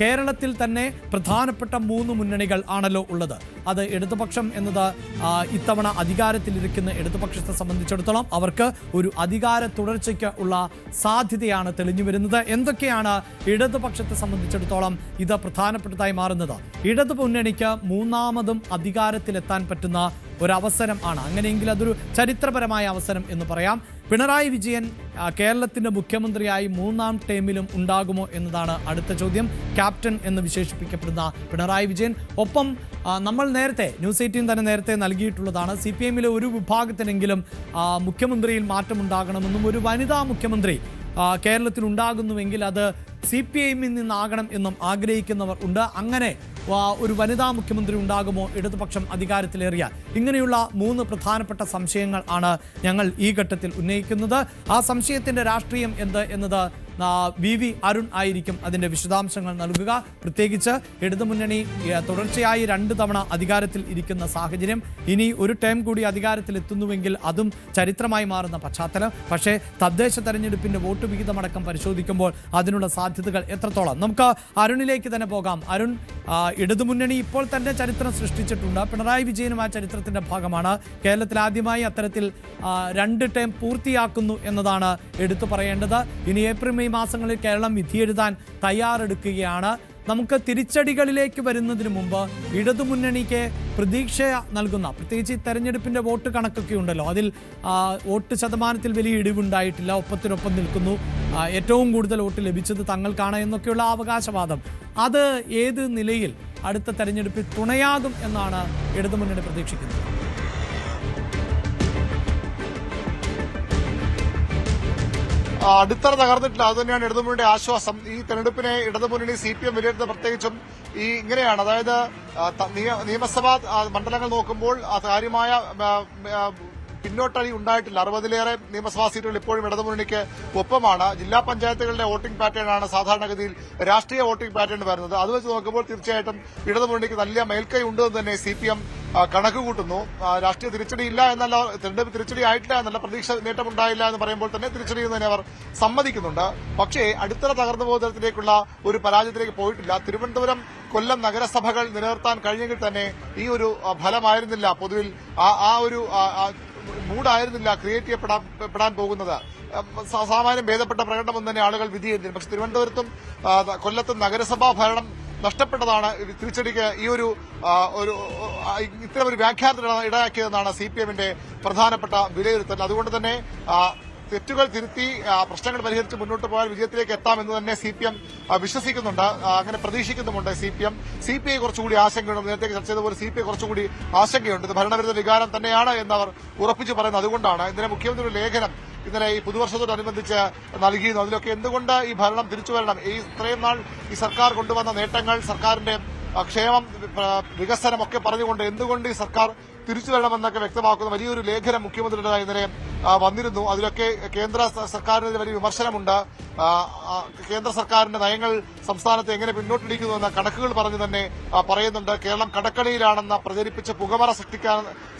കേരളത്തിൽ തന്നെ പ്രധാനപ്പെട്ട 3 മുന്നണികൾ ആണല്ലോ ഉള്ളത്. അത് ഇടതുപക്ഷം എന്നത് ഇത്തവണ അധികാരത്തിലിരിക്കുന്ന ഇടതുപക്ഷത്തെ സംബന്ധിച്ചിടത്തോളം അവർക്ക് ഒരു അധികാര തുടർച്ചയ്ക്ക് ഉള്ള സാധ്യതയാണ് തെളിഞ്ഞു വരുന്നത്. എന്തൊക്കെയാണ് ഇടതുപക്ഷത്തെ സംബന്ധിച്ചിടത്തോളം ഇത് പ്രധാനപ്പെട്ടതായി മാറുന്നത്? ഇടതു മുന്നണിക്ക് 3ാമതും അധികാരത്തിലെത്താൻ പറ്റുന്ന ഒരവസരം ആണ്. അങ്ങനെയെങ്കിൽ അതൊരു ചരിത്രപരമായ അവസരം എന്ന് പറയാം. പിണറായി വിജയൻ കേരളത്തിന്റെ മുഖ്യമന്ത്രിയായി 3ാം ടേമിലും ഉണ്ടാകുമോ എന്നതാണ് അടുത്ത ചോദ്യം. ക്യാപ്റ്റൻ എന്ന് വിശേഷിപ്പിക്കപ്പെടുന്ന പിണറായി വിജയൻ. ഒപ്പം നമ്മൾ നേരത്തെ ന്യൂസ് 18 തന്നെ നേരത്തെ നൽകിയിട്ടുള്ളതാണ്, CPM-ലെ ഒരു വിഭാഗത്തിനെങ്കിലും മുഖ്യമന്ത്രിയിൽ മാറ്റമുണ്ടാകണമെന്നും ഒരു വനിതാ മുഖ്യമന്ത്രി കേരളത്തിൽ ഉണ്ടാകുന്നുവെങ്കിൽ അത് CPM-ൽ നിന്നാകണം എന്നും ആഗ്രഹിക്കുന്നവർ ഉണ്ട്. അങ്ങനെ ഒരു വനിതാ മുഖ്യമന്ത്രി ഉണ്ടാകുമോ ഇടതുപക്ഷം അധികാരത്തിലേറിയാൽ? ഇങ്ങനെയുള്ള 3 പ്രധാനപ്പെട്ട സംശയങ്ങൾ ആണ് ഞങ്ങൾ ഈ ഘട്ടത്തിൽ ഉന്നയിക്കുന്നത്. ആ സംശയത്തിന്റെ രാഷ്ട്രീയം എന്ത് എന്നത് VV അരുൺ ആയിരിക്കും അതിന്റെ വിശദാംശങ്ങൾ നൽകുക. പ്രത്യേകിച്ച് ഇടതുമുന്നണി തുടർച്ചയായി 2 തവണ അധികാരത്തിൽ ഇരിക്കുന്ന സാഹചര്യം, ഇനി ഒരു ടേം കൂടി അധികാരത്തിൽ എത്തുന്നുവെങ്കിൽ അതും ചരിത്രമായി മാറുന്ന പശ്ചാത്തലം. പക്ഷേ തദ്ദേശ തെരഞ്ഞെടുപ്പിന്റെ വോട്ട് വിഹിതമടക്കം പരിശോധിക്കുമ്പോൾ അതിനുള്ള സാധ്യതകൾ എത്രത്തോളം? നമുക്ക് അരുണിലേക്ക് തന്നെ പോകാം. അരുൺ, ഇടതുമുന്നണി ഇപ്പോൾ തന്നെ ചരിത്രം സൃഷ്ടിച്ചിട്ടുണ്ട്. പിണറായി വിജയനും ആ ചരിത്രത്തിന്റെ ഭാഗമാണ്. കേരളത്തിൽ ആദ്യമായി അത്തരത്തിൽ 2 ടേം പൂർത്തിയാക്കുന്നു എന്നതാണ് എടുത്തു പറയേണ്ടത്. ഇനി ഏപ്രിൽ മെയ് മാസങ്ങളിൽ കേരളം വിധിയെഴുതാൻ തയ്യാറെടുക്കുകയാണ്. നമുക്ക് തിരിച്ചടികളിലേക്ക് വരുന്നതിന് മുമ്പ് ഇടതുമുന്നണിക്ക് പ്രതീക്ഷ നൽകുന്ന, പ്രത്യേകിച്ച് ഈ തെരഞ്ഞെടുപ്പിന്റെ വോട്ട് കണക്കൊക്കെ ഉണ്ടല്ലോ, അതിൽ വോട്ട് ശതമാനത്തിൽ വലിയ ഇടിവുണ്ടായിട്ടില്ല, ഒപ്പത്തിനൊപ്പം നിൽക്കുന്നു, ഏറ്റവും കൂടുതൽ വോട്ട് ലഭിച്ചത് തങ്ങൾക്കാണ് എന്നൊക്കെയുള്ള അവകാശവാദം, അത് ഏത് നിലയിൽ അടുത്ത തെരഞ്ഞെടുപ്പിൽ തുണയാകും എന്നാണ് ഇടതുമുന്നണി പ്രതീക്ഷിക്കുന്നത്? അടിത്തറ തകർന്നിട്ടില്ല. അതുതന്നെയാണ് ഇടതുമുന്നണിയുടെ ആശ്വാസം. ഈ തെരഞ്ഞെടുപ്പിനെ ഇടതുമുന്നണി CPM വിലയിരുത്തുന്നത് പ്രത്യേകിച്ചും ഇങ്ങനെയാണ്. അതായത് നിയമസഭാ മണ്ഡലങ്ങൾ നോക്കുമ്പോൾ കാര്യമായ പിന്നോട്ടടി ഉണ്ടായിട്ടില്ല. 60-ലേറെ നിയമസഭാ സീറ്റുകൾ ഇപ്പോഴും ഇടതുമുന്നണിക്ക് ഒപ്പമാണ്. ജില്ലാ പഞ്ചായത്തുകളുടെ വോട്ടിംഗ് പാറ്റേൺ ആണ് സാധാരണഗതിയിൽ രാഷ്ട്രീയ വോട്ടിംഗ് പാറ്റേൺ വരുന്നത്. അത് വെച്ച് നോക്കുമ്പോൾ തീർച്ചയായിട്ടും ഇടതുമുന്നണിക്ക് നല്ല മേൽക്കൈ ഉണ്ടെന്ന് തന്നെ CPM കണക്ക് കൂട്ടുന്നു. രാഷ്ട്രീയ തിരിച്ചടിയില്ല എന്നല്ല, തെരഞ്ഞെടുപ്പ് തിരിച്ചടി ആയിട്ടില്ല എന്നല്ല, പ്രതീക്ഷ നേട്ടമുണ്ടായില്ല എന്ന് പറയുമ്പോൾ തന്നെ തിരിച്ചടി എന്ന് തന്നെ അവർ സമ്മതിക്കുന്നുണ്ട്. പക്ഷേ അടിത്തറ തകർന്നു പോകുന്ന തരത്തിലേക്കുള്ള ഒരു പരാജയത്തിലേക്ക് പോയിട്ടില്ല. തിരുവനന്തപുരം, കൊല്ലം നഗരസഭകൾ നിലനിർത്താൻ കഴിഞ്ഞെങ്കിൽ തന്നെ ഈ ഒരു ഫലമായിരുന്നില്ല പൊതുവിൽ, ആ ഒരു മൂഡായിരുന്നില്ല ക്രിയേറ്റ് ചെയ്യപ്പെടാൻ പോകുന്നത്. സാമാന്യം ഭേദപ്പെട്ട പ്രകടനം തന്നെ ആളുകൾ വിധിയെഴുതി. പക്ഷെ തിരുവനന്തപുരത്തും കൊല്ലത്തും നഗരസഭാ ഭരണം നഷ്ടപ്പെട്ടതാണ് തിരിച്ചടിക്ക് ഈ ഒരു ഇത്തരം ഒരു വ്യാഖ്യാനത്തിന് ഇടയാക്കിയതെന്നാണ് CPM-ന്റെ പ്രധാനപ്പെട്ട വിലയിരുത്തൽ. അതുകൊണ്ട് തന്നെ തെറ്റുകൾ തിരുത്തി പ്രശ്നങ്ങൾ പരിഹരിച്ച് മുന്നോട്ട് പോയാൽ വിജയത്തിലേക്ക് എത്താമെന്ന് തന്നെ CPM വിശ്വസിക്കുന്നുണ്ട്, അങ്ങനെ പ്രതീക്ഷിക്കുന്നുമുണ്ട്. CPI കുറച്ചുകൂടി ആശങ്കയുണ്ട്. നേരത്തെ ചർച്ച ചെയ്തപോലെ CPI കുറച്ചുകൂടി ആശങ്കയുണ്ട്. ഇത് ഭരണവിരുദ്ധ വികാരം തന്നെയാണ് എന്നവർ ഉറപ്പിച്ചു പറയുന്നത്. അതുകൊണ്ടാണ് ഇന്നലെ മുഖ്യമന്ത്രിയുടെ ലേഖനം ഇന്നലെ ഈ പുതുവർഷത്തോടനുബന്ധിച്ച് നൽകിയിരുന്നു. അതിലൊക്കെ എന്തുകൊണ്ട് ഈ ഭരണം തിരിച്ചു വരണം, ഇത്രയും നാൾ ഈ സർക്കാർ കൊണ്ടുവന്ന നേട്ടങ്ങൾ, സർക്കാരിന്റെ ക്ഷേമം, വികസനം ഒക്കെ പറഞ്ഞുകൊണ്ട് എന്തുകൊണ്ട് ഈ സർക്കാർ തിരിച്ചു വരണമെന്നൊക്കെ വ്യക്തമാക്കുന്ന വലിയൊരു ലേഖനം മുഖ്യമന്ത്രിയുടെ ഇന്നലെ വന്നിരുന്നു. അതിലൊക്കെ കേന്ദ്ര സർക്കാരിനെതിരെ വലിയ വിമർശനമുണ്ട്. കേന്ദ്ര സർക്കാരിന്റെ നയങ്ങൾ സംസ്ഥാനത്തെ എങ്ങനെ പിന്നോട്ടിരിക്കുന്നു എന്ന കണക്കുകൾ പറഞ്ഞു തന്നെ പറയുന്നുണ്ട്. കേരളം കടക്കണിയിലാണെന്ന് പ്രചരിപ്പിച്ച് പുകമറ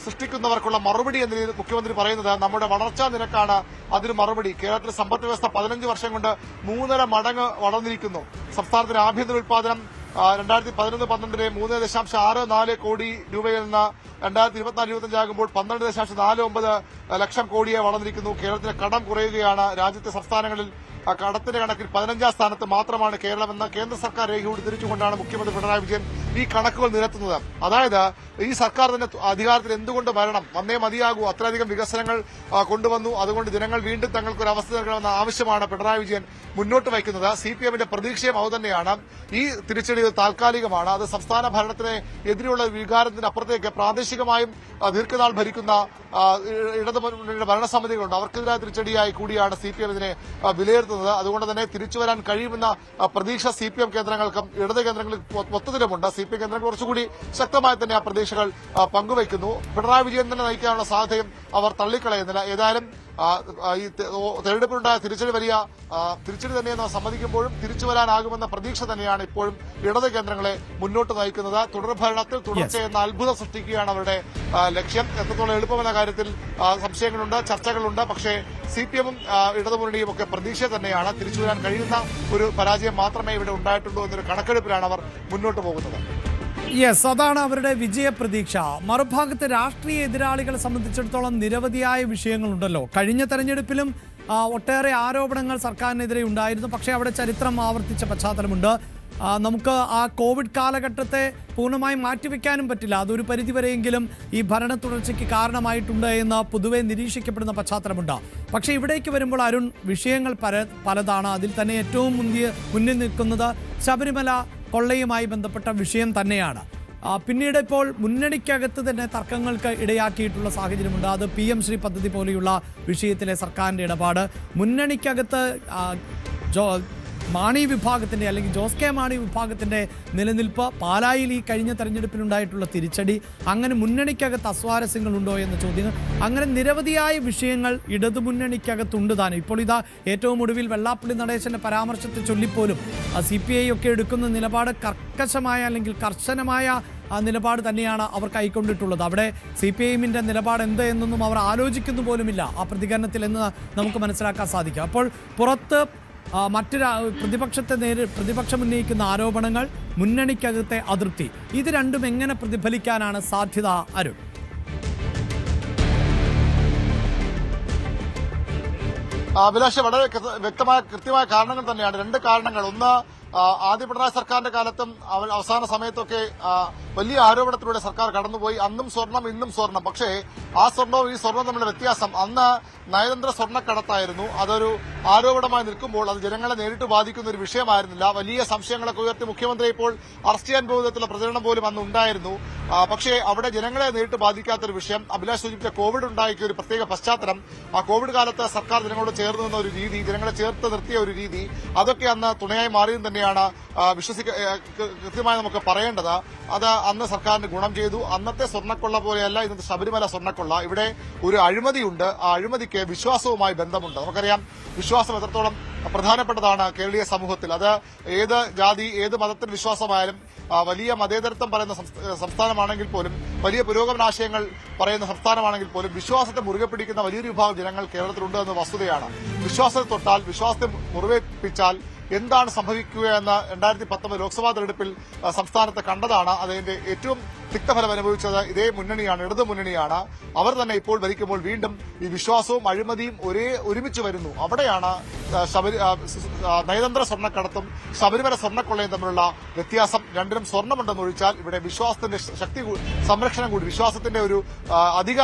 സൃഷ്ടിക്കുന്നവർക്കുള്ള മറുപടി എന്ന രീതിയിൽ മുഖ്യമന്ത്രി പറയുന്നത് നമ്മുടെ വളർച്ചാ നിരക്കാണ് അതിന് മറുപടി. കേരളത്തിലെ സമ്പദ് വ്യവസ്ഥ 15 വർഷം കൊണ്ട് 3.5 മടങ്ങ് വളർന്നിരിക്കുന്നു. സംസ്ഥാനത്തിന്റെ ആഭ്യന്തര ഉത്പാദനം 2011-12 3.64 കോടി രൂപയിൽ നിന്ന് 2024-25 ആകുമ്പോൾ 12.49 ലക്ഷം കോടിയെ വളർന്നിരിക്കുന്നു. കേരളത്തിലെ കടം കുറയുകയാണ്. രാജ്യത്തെ സംസ്ഥാനങ്ങളിൽ കടത്തിന്റെ കണക്കിൽ 15ാം സ്ഥാനത്ത് മാത്രമാണ് കേരളമെന്ന കേന്ദ്ര സർക്കാർ രേഖ ഉദ്ധരിച്ചുകൊണ്ടാണ് മുഖ്യമന്ത്രി പിണറായി വിജയൻ ഈ കണക്കുകൾ നിരത്തുന്നത്. അതായത് ഈ സർക്കാർ തന്നെ അധികാരത്തിൽ എന്തുകൊണ്ട് വരണം, വന്നേ മതിയാകൂ, അത്രയധികം വികസനങ്ങൾ കൊണ്ടുവന്നു, അതുകൊണ്ട് ജനങ്ങൾ വീണ്ടും തങ്ങൾക്കൊരു അവസ്ഥ നൽകണമെന്ന ആവശ്യമാണ് പിണറായി വിജയൻ മുന്നോട്ട് വയ്ക്കുന്നത്. CPM-ന്റെ പ്രതീക്ഷയും അതുതന്നെയാണ്. ഈ തിരിച്ചടി താൽക്കാലികമാണ്. അത് സംസ്ഥാന ഭരണത്തിന് എതിരെയുള്ള വികാരത്തിന് അപ്പുറത്തേക്ക് പ്രാദേശികമായും ദീർഘനാൾ ഭരിക്കുന്ന ഇടതുമുന്നണിയുടെ ഭരണസമിതികളുണ്ട്. അവർക്കെതിരായ തിരിച്ചടിയായി കൂടിയാണ് CPM ഇതിനെ വിലയിരുത്തുന്നത്. അതുകൊണ്ട് തന്നെ തിരിച്ചുവരാൻ കഴിയുമെന്ന പ്രതീക്ഷ CPM കേന്ദ്രങ്ങൾക്കും ഇടത് കേന്ദ്രങ്ങളിൽ മൊത്തത്തിലുമുണ്ട്. CPM കേന്ദ്രങ്ങൾ കുറച്ചുകൂടി ശക്തമായി തന്നെ ആ പ്രതീക്ഷകൾ പങ്കുവയ്ക്കുന്നു. പിണറായി വിജയൻ തന്നെ നയിക്കാനുള്ള സാധ്യതയും അവർ തള്ളിക്കളയുന്നില്ല. ഏതായാലും ഈ തെരഞ്ഞെടുപ്പിലുണ്ടായ തിരിച്ചടി വലിയ തിരിച്ചടി തന്നെയെന്ന് സമ്മതിക്കുമ്പോഴും തിരിച്ചു വരാനാകുമെന്ന പ്രതീക്ഷ തന്നെയാണ് ഇപ്പോഴും ഇടത് കേന്ദ്രങ്ങളെ മുന്നോട്ട് നയിക്കുന്നത്. തുടർഭരണത്തിൽ തുടർച്ചയെന്ന അത്ഭുതം സൃഷ്ടിക്കുകയാണ് അവരുടെ ലക്ഷ്യം. എത്രത്തോളം എളുപ്പമെന്ന കാര്യത്തിൽ സംശയങ്ങളുണ്ട്, ചർച്ചകളുണ്ട്. പക്ഷേ സിപിഎമ്മും ഇടതുമുന്നണിയും ഒക്കെ പ്രതീക്ഷ തന്നെയാണ്. തിരിച്ചു വരാൻ കഴിയുന്ന ഒരു പരാജയം മാത്രമേ ഇവിടെ ഉണ്ടായിട്ടുള്ളൂ എന്നൊരു കണക്കെടുപ്പിലാണ് അവർ മുന്നോട്ട് പോകുന്നത്. യെസ്, അതാണ് അവരുടെ വിജയപ്രതീക്ഷ. മറുഭാഗത്ത് രാഷ്ട്രീയ എതിരാളികളെ സംബന്ധിച്ചിടത്തോളം നിരവധിയായ വിഷയങ്ങളുണ്ടല്ലോ. കഴിഞ്ഞ തെരഞ്ഞെടുപ്പിലും ഒട്ടേറെ ആരോപണങ്ങൾ സർക്കാരിനെതിരെ ഉണ്ടായിരുന്നു. പക്ഷേ അവിടെ ചരിത്രം ആവർത്തിച്ച പശ്ചാത്തലമുണ്ട്. നമുക്ക് ആ കോവിഡ് കാലഘട്ടത്തെ പൂർണ്ണമായും മാറ്റിവെക്കാനും പറ്റില്ല. അതൊരു പരിധിവരെയെങ്കിലും ഈ ഭരണ തുടർച്ചയ്ക്ക് കാരണമായിട്ടുണ്ട് എന്ന് പൊതുവെ നിരീക്ഷിക്കപ്പെടുന്ന പശ്ചാത്തലമുണ്ട്. പക്ഷേ ഇവിടേക്ക് വരുമ്പോൾ അരുൺ, വിഷയങ്ങൾ പലതാണ്. അതിൽ തന്നെ ഏറ്റവും മുന്നിൽ നിൽക്കുന്നത് ശബരിമല കൊള്ളയുമായി ബന്ധപ്പെട്ട വിഷയം തന്നെയാണ്. പിന്നീട് ഇപ്പോൾ മുന്നണിക്കകത്ത് തന്നെ തർക്കങ്ങൾക്ക് ഇടയാക്കിയിട്ടുള്ള സാഹചര്യമുണ്ട്. അത് PM ശ്രീ പദ്ധതി പോലെയുള്ള വിഷയത്തിലെ സർക്കാരിൻ്റെ ഇടപാട്, മുന്നണിക്കകത്ത് മാണി വിഭാഗത്തിൻ്റെ അല്ലെങ്കിൽ ജോസ് കെ മാണി വിഭാഗത്തിൻ്റെ നിലനിൽപ്പ്, പാലായിൽ ഈ കഴിഞ്ഞ തെരഞ്ഞെടുപ്പിലുണ്ടായിട്ടുള്ള തിരിച്ചടി, അങ്ങനെ മുന്നണിക്കകത്ത് അസ്വാരസ്യങ്ങളുണ്ടോ എന്ന ചോദ്യങ്ങൾ, അങ്ങനെ നിരവധിയായ വിഷയങ്ങൾ ഇടതുമുന്നണിക്കകത്തുണ്ട് താനും. ഇപ്പോൾ ഇതാ ഏറ്റവും ഒടുവിൽ വെള്ളാപ്പള്ളി നടേശൻ്റെ പരാമർശത്തെ ചൊല്ലിപ്പോലും CPI ഒക്കെ എടുക്കുന്ന നിലപാട് കർക്കശമായ അല്ലെങ്കിൽ കർശനമായ നിലപാട് തന്നെയാണ് അവർ കൈക്കൊണ്ടിട്ടുള്ളത്. അവിടെ CPIഎമ്മിൻ്റെ നിലപാട് എന്ത് എന്നൊന്നും അവർ ആലോചിക്കുന്നു പോലുമില്ല ആ പ്രതികരണത്തിൽ എന്ന് നമുക്ക് മനസ്സിലാക്കാൻ സാധിക്കും. അപ്പോൾ പുറത്ത് മറ്റൊരു പ്രതിപക്ഷം ഉന്നയിക്കുന്ന ആരോപണങ്ങൾ, മുന്നണിക്കകത്തെ അതൃപ്തി, ഇത് രണ്ടും എങ്ങനെ പ്രതിഫലിക്കാനാണ് സാധ്യത അരുൺ? അഭിലാഷ്, വളരെ കൃത്യമായ കാരണങ്ങൾ തന്നെയാണ്. രണ്ട് കാരണങ്ങൾ. ഒന്ന്, ആദ്യ പിണറായി സർക്കാരിന്റെ കാലത്തും അവസാന സമയത്തൊക്കെ വലിയ ആരോപണത്തിലൂടെ സർക്കാർ കടന്നുപോയി. അന്നും സ്വർണം, ഇന്നും സ്വർണം. പക്ഷേ ആ സ്വർണവും ഈ സ്വർണവും തമ്മിലുള്ള വ്യത്യാസം, അന്ന് നയതന്ത്ര സ്വർണ്ണക്കടത്തായിരുന്നു. അതൊരു ആരോപണമായി നിൽക്കുമ്പോൾ അത് ജനങ്ങളെ നേരിട്ട് ബാധിക്കുന്ന ഒരു വിഷയമായിരുന്നില്ല. വലിയ സംശയങ്ങളൊക്കെ ഉയർത്തി മുഖ്യമന്ത്രി ഇപ്പോൾ അറസ്റ്റ് ചെയ്യാൻ പോകുന്നതിലുള്ള പ്രചരണം പോലും അന്ന് ഉണ്ടായിരുന്നു. പക്ഷേ അവിടെ ജനങ്ങളെ നേരിട്ട് ബാധിക്കാത്തൊരു വിഷയം, അഭിലാഷ് സൂചിപ്പിച്ച കോവിഡ് ഉണ്ടാക്കിയ ഒരു പ്രത്യേക പശ്ചാത്തലം, ആ കോവിഡ് കാലത്ത് സർക്കാർ ജനങ്ങളോട് ചേർന്ന് നിന്ന ഒരു രീതി, ജനങ്ങളെ ചേർത്ത് നിർത്തിയ ഒരു രീതി, അതൊക്കെ അന്ന് തുണയായി മാറിയെന്ന് തന്നെയാണ് കൃത്യമായി നമുക്ക് പറയേണ്ടത്. അത് അന്ന് സർക്കാരിന് ഗുണം ചെയ്തു. അന്നത്തെ സ്വർണ്ണക്കൊള്ള പോലെയല്ല ഇന്നത്തെ ശബരിമല സ്വർണ്ണക്കൊള്ള. ഇവിടെ ഒരു അഴിമതിയുണ്ട്. ആ അഴിമതിക്ക് വിശ്വാസവുമായി ബന്ധമുണ്ട്. നമുക്കറിയാം വിശ്വാസം എത്രത്തോളം പ്രധാനപ്പെട്ടതാണ് കേരളീയ സമൂഹത്തിൽ. അത് ഏത് ജാതി, ഏത് മതത്തിൽ വിശ്വാസമായാലും, വലിയ മതേതരത്വം പറയുന്ന സംസ്ഥാനമാണെങ്കിൽ പോലും, വലിയ പുരോഗമനാശയങ്ങൾ പറയുന്ന സംസ്ഥാനമാണെങ്കിൽ പോലും, വിശ്വാസത്തെ മുറുകെ പിടിക്കുന്ന വലിയൊരു വിഭാഗം ജനങ്ങൾ കേരളത്തിലുണ്ട് എന്ന വസ്തുതയാണ്. വിശ്വാസത്തെ തൊട്ടാൽ, വിശ്വാസത്തെ മുറിവേൽപ്പിച്ചാൽ എന്താണ് സംഭവിക്കുക എന്ന 2019 ലോക്സഭാ തെരഞ്ഞെടുപ്പിൽ സംസ്ഥാനത്ത് കണ്ടതാണ്. അതിന്റെ ഏറ്റവും തിക്തഫലം അനുഭവിച്ചത് ഇതേ മുന്നണിയാണ്, ഇടതു മുന്നണിയാണ്. അവർ തന്നെ ഇപ്പോൾ ഭരിക്കുമ്പോൾ വീണ്ടും ഈ വിശ്വാസവും അഴിമതിയും ഒരുമിച്ച് വരുന്നു. അവിടെയാണ് നയതന്ത്ര സ്വർണ്ണക്കടത്തും ശബരിമല സ്വർണ്ണക്കൊള്ളയും തമ്മിലുള്ള വ്യത്യാസം. രണ്ടിനും സ്വർണ്ണമുണ്ടെന്ന് ഒഴിച്ചാൽ ഇവിടെ വിശ്വാസത്തിന്റെ ശക്തി സംരക്ഷണം കൂടി, വിശ്വാസത്തിന്റെ ഒരു അധിക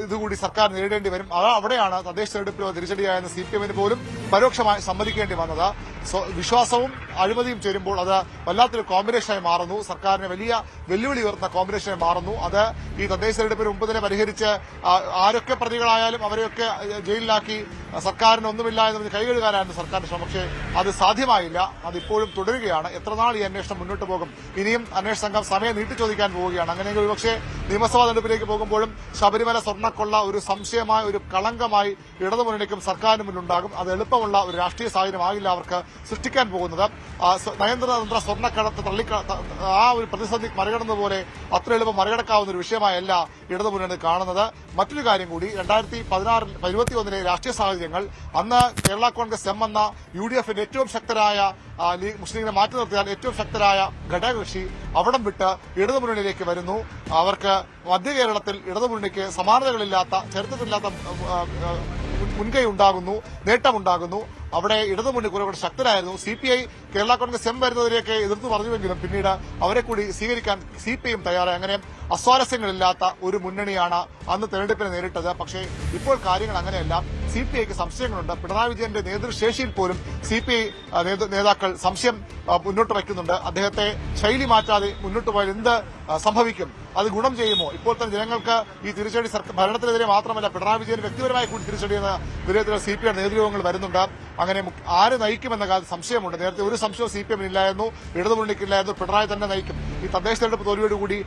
ഇതുകൂടി സർക്കാർ നേരിടേണ്ടി വരും. അവിടെയാണ് തദ്ദേശ തെരഞ്ഞെടുപ്പിലോ തിരിച്ചടിയായെന്ന് CPIഎമ്മിന് പോലും പരോക്ഷമായി സമ്മതിക്കേണ്ടി വന്നത്. വിശ്വാസവും അഴിമതിയും ചേരുമ്പോൾ അത് വല്ലാത്തൊരു കോമ്പിനേഷനായി മാറുന്നു. സർക്കാരിന് വലിയ വെല്ലുവിളി ഉയർത്തുന്ന കോമ്പിനേഷനായി മാറുന്നു. അത് ഈ തദ്ദേശ തെരഞ്ഞെടുപ്പിന് മുമ്പ് തന്നെ പരിഹരിച്ച് ആരൊക്കെ പ്രതികളായാലും അവരെയൊക്കെ ജയിലിലാക്കി സർക്കാരിന് ഒന്നുമില്ല എന്ന് കൈകഴുകാനായിരുന്നു സർക്കാരിന്റെ ശ്രമം. പക്ഷേ അത് സാധ്യമായില്ല. അതിപ്പോഴും തുടരുകയാണ്. എത്രനാൾ ഈ അന്വേഷണം മുന്നോട്ട് പോകും? ഇനിയും അന്വേഷണ സംഘം സമയം നീട്ടി ചോദിക്കാൻ പോവുകയാണ്. അങ്ങനെയെങ്കിൽ ഒരുപക്ഷെ നിയമസഭാ തെരഞ്ഞെടുപ്പിലേക്ക് പോകുമ്പോഴും ശബരിമല സ്വർണ്ണക്കൊള്ള ഒരു സംശയമായ, ഒരു കളങ്കമായി ഇടതുമുന്നണിക്കും സർക്കാരിന് മുന്നിലുണ്ടാകും. അത് എളുപ്പമുള്ള ഒരു രാഷ്ട്രീയ സാഹചര്യമാകില്ല അവർക്ക് സൃഷ്ടിക്കാൻ പോകുന്നത്. നയതന്ത്ര സ്വർണ്ണക്കടത്ത് ആ ഒരു പ്രതിസന്ധി മറികടന്നതുപോലെ അത്ര എളുപ്പം മറികടക്കാവുന്ന ഒരു വിഷയമായല്ല ഇടതുമുന്നണി കാണുന്നത്. മറ്റൊരു കാര്യം കൂടി, 2021 രാഷ്ട്രീയ സാഹചര്യങ്ങൾ, അന്ന് കേരള കോൺഗ്രസ് എം എന്ന UDFന്റെ ഏറ്റവും ശക്തരായ മുസ്ലിം ലീഗിനെ മാറ്റി നിർത്തിയാൽ ഏറ്റവും ശക്തരായ ഘടകകക്ഷി അവിടം വിട്ട് ഇടതുമുന്നണിയിലേക്ക് വരുന്നു. അവർക്ക് മധ്യ കേരളത്തിൽ ഇടതുമുന്നണിക്ക് സമാനതകളില്ലാത്ത, ചരിത്രത്തിലില്ലാത്ത മുൻകൈ ഉണ്ടാകുന്നു, നേട്ടമുണ്ടാകുന്നു. അവിടെ ഇടതുമുന്നണി കുറേ ശക്തരായിരുന്നു. CPI കേരള കോൺഗ്രസ് എം വരുന്നതിലേക്ക് എതിർത്ത് പറഞ്ഞുവെങ്കിലും പിന്നീട് അവരെ കൂടി സ്വീകരിക്കാൻ CPIഎം തയ്യാറായി. അങ്ങനെ അസ്വാരസ്യങ്ങളില്ലാത്ത ഒരു മുന്നണിയാണ് അന്ന് തെരഞ്ഞെടുപ്പിനെ നേരിട്ടത്. പക്ഷേ ഇപ്പോൾ കാര്യങ്ങൾ അങ്ങനെയല്ല. CPIക്ക് സംശയങ്ങളുണ്ട്. പിണറായി വിജയന്റെ നേതൃശേഷിയിൽ പോലും CPI നേതാക്കൾ സംശയം മുന്നോട്ട് വയ്ക്കുന്നുണ്ട്. അദ്ദേഹത്തെ ശൈലി മാറ്റാതെ മുന്നോട്ട് പോയാൽ എന്ത് സംഭവിക്കും? അത് ഗുണം ചെയ്യുമോ? ഇപ്പോൾ തന്നെ ജനങ്ങൾക്ക് ഈ തിരിച്ചടി ഭരണത്തിനെതിരെ മാത്രമല്ല പിണറായി വിജയന് വ്യക്തിപരമായി കൂടി തിരിച്ചടിയെന്ന വിധത്തിൽ CPI നേതൃയോഗങ്ങൾ വരുന്നുണ്ട്. അങ്ങനെ ആര് നയിക്കുമെന്ന കാര്യം സംശയമുണ്ട്. നേരത്തെ ഒരു സംശയവും CPM ഇല്ലായിരുന്നു, ഇടതുമുന്നണിക്കില്ലായിരുന്നു, പിണറായി തന്നെ നയിക്കും. ഈ തദ്ദേശ തെരഞ്ഞെടുപ്പ് തോൽവിയോടുകൂടി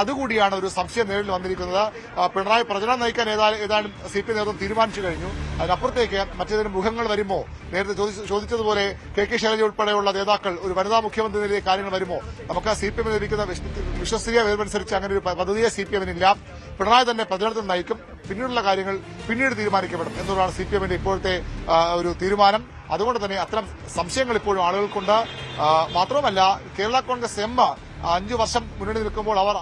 അതുകൂടിയാണ് ഒരു സംശയം നേരിൽ വന്നിരിക്കുന്നത്. പിണറായി പ്രചരണം നയിക്കാൻ ഏതാനും CPM നേതൃത്വം തീരുമാനിച്ചു കഴിഞ്ഞു. അതിനപ്പുറത്തേക്ക് മറ്റേതെങ്കിലും മുഖങ്ങൾ വരുമോ, നേരത്തെ ചോദിച്ചതുപോലെ KK ശൈലജ ഉൾപ്പെടെയുള്ള നേതാക്കൾ ഒരു വനിതാ മുഖ്യമന്ത്രി നിലയിലെ കാര്യങ്ങൾ വരുമോ? നമുക്ക് CPM ലഭിക്കുന്ന വിശ്വസനീയ വിവരമനുസരിച്ച് അങ്ങനെ ഒരു പദ്ധതിയെ CPM-നില്ല. പിണറായി തന്നെ പ്രചരണത്തിൽ നയിക്കും. പിന്നീടുള്ള കാര്യങ്ങൾ പിന്നീട് തീരുമാനിക്കപ്പെടും എന്നുള്ളതാണ് CPM-ന്റെ ഇപ്പോഴത്തെ ഒരു തീരുമാനം. അതുകൊണ്ട് തന്നെ അത്തരം സംശയങ്ങൾ ഇപ്പോഴും ആളുകൾക്കുണ്ട്. മാത്രവുമല്ല, കേരള കോൺഗ്രസ് എം 5 വർഷം മുന്നണി നിൽക്കുമ്പോൾ അവർ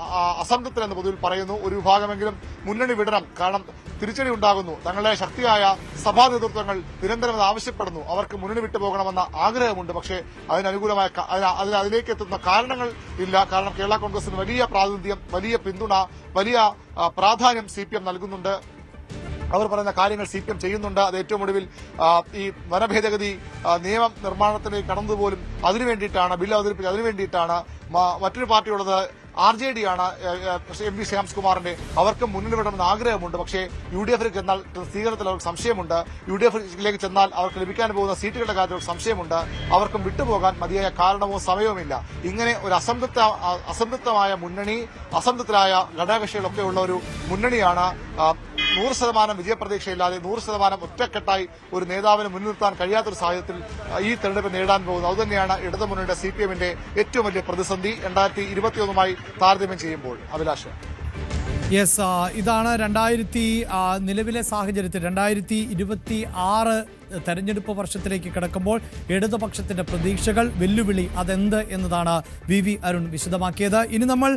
അസംതൃപ്തരെന്ന് പൊതുവിൽ പറയുന്നു. ഒരു വിഭാഗമെങ്കിലും മുന്നണി വിടണം, കാരണം തിരിച്ചടി ഉണ്ടാകുന്നു. തങ്ങളുടെ ശക്തിയായ സഭാ നേതൃത്വങ്ങൾ നിരന്തരം അത് ആവശ്യപ്പെടുന്നു. അവർക്ക് മുന്നണി വിട്ടുപോകണമെന്ന ആഗ്രഹമുണ്ട്. പക്ഷേ അതിനനുകൂലമായ അതിലേക്ക് എത്തുന്ന കാരണങ്ങൾ ഇല്ല. കാരണം കേരള കോൺഗ്രസിന് വലിയ പ്രാതിനിധ്യം, വലിയ പിന്തുണ, വലിയ പ്രാധാന്യം CPM നൽകുന്നുണ്ട്. അവർ പറയുന്ന കാര്യങ്ങൾ CPM ചെയ്യുന്നുണ്ട്. അത് ഏറ്റവും ഒടുവിൽ ഈ വനഭേദഗതി നിയമം നിർമ്മാണത്തിലേക്ക് കടന്നുപോലും അതിനുവേണ്ടിയിട്ടാണ്, ബിൽ അവതരിപ്പിച്ചത് അതിനുവേണ്ടിയിട്ടാണ്. മറ്റൊരു പാർട്ടിയുള്ളത് RJD ആണ്, MV ശ്യാംസ് കുമാറിന്റെ. അവർക്ക് മുന്നിൽ വിടണമെന്ന് ആഗ്രഹമുണ്ട്. പക്ഷേ UDF-ലേക്ക് ചെന്നാൽ സ്വീകരണത്തിൽ അവർക്ക് സംശയമുണ്ട്. UDF-ലേക്ക് ചെന്നാൽ അവർക്ക് ലഭിക്കാൻ പോകുന്ന സീറ്റുകളുടെ കാര്യത്തിൽ സംശയമുണ്ട്. അവർക്കും വിട്ടുപോകാൻ മതിയായ കാരണമോ സമയവുമില്ല. ഇങ്ങനെ ഒരു അസംതൃപ്തമായ മുന്നണി, അസംതൃപ്തരായ ഘടകകക്ഷികളൊക്കെ ഉള്ള ഒരു മുന്നണിയാണ്. 100% വിജയപ്രതീക്ഷയില്ലാതെ 100% ഒറ്റക്കെട്ടായി ഒരു നേതാവിനെ മുൻനിർത്താൻ കഴിയാത്തൊരു സാഹചര്യത്തിൽ ഈ തെരഞ്ഞെടുപ്പ് നേടാൻ പോകുന്നത്. അതുതന്നെയാണ് ഇടതുമുന്നണിയുടെ CPM-ന്റെ ഏറ്റവും വലിയ പ്രതിസന്ധി 2021-മായി താരതമ്യം ചെയ്യുമ്പോൾ. അഭിലാഷ്, യെസ്, ഇതാണ് നിലവിലെ സാഹചര്യത്തിൽ 2026 തെരഞ്ഞെടുപ്പ് വർഷത്തിലേക്ക് കിടക്കുമ്പോൾ ഇടതുപക്ഷത്തിന്റെ പ്രതീക്ഷകൾ, വെല്ലുവിളി അതെന്ത് എന്നതാണ് VV അരുൺ വിശദമാക്കിയത്. ഇനി നമ്മൾ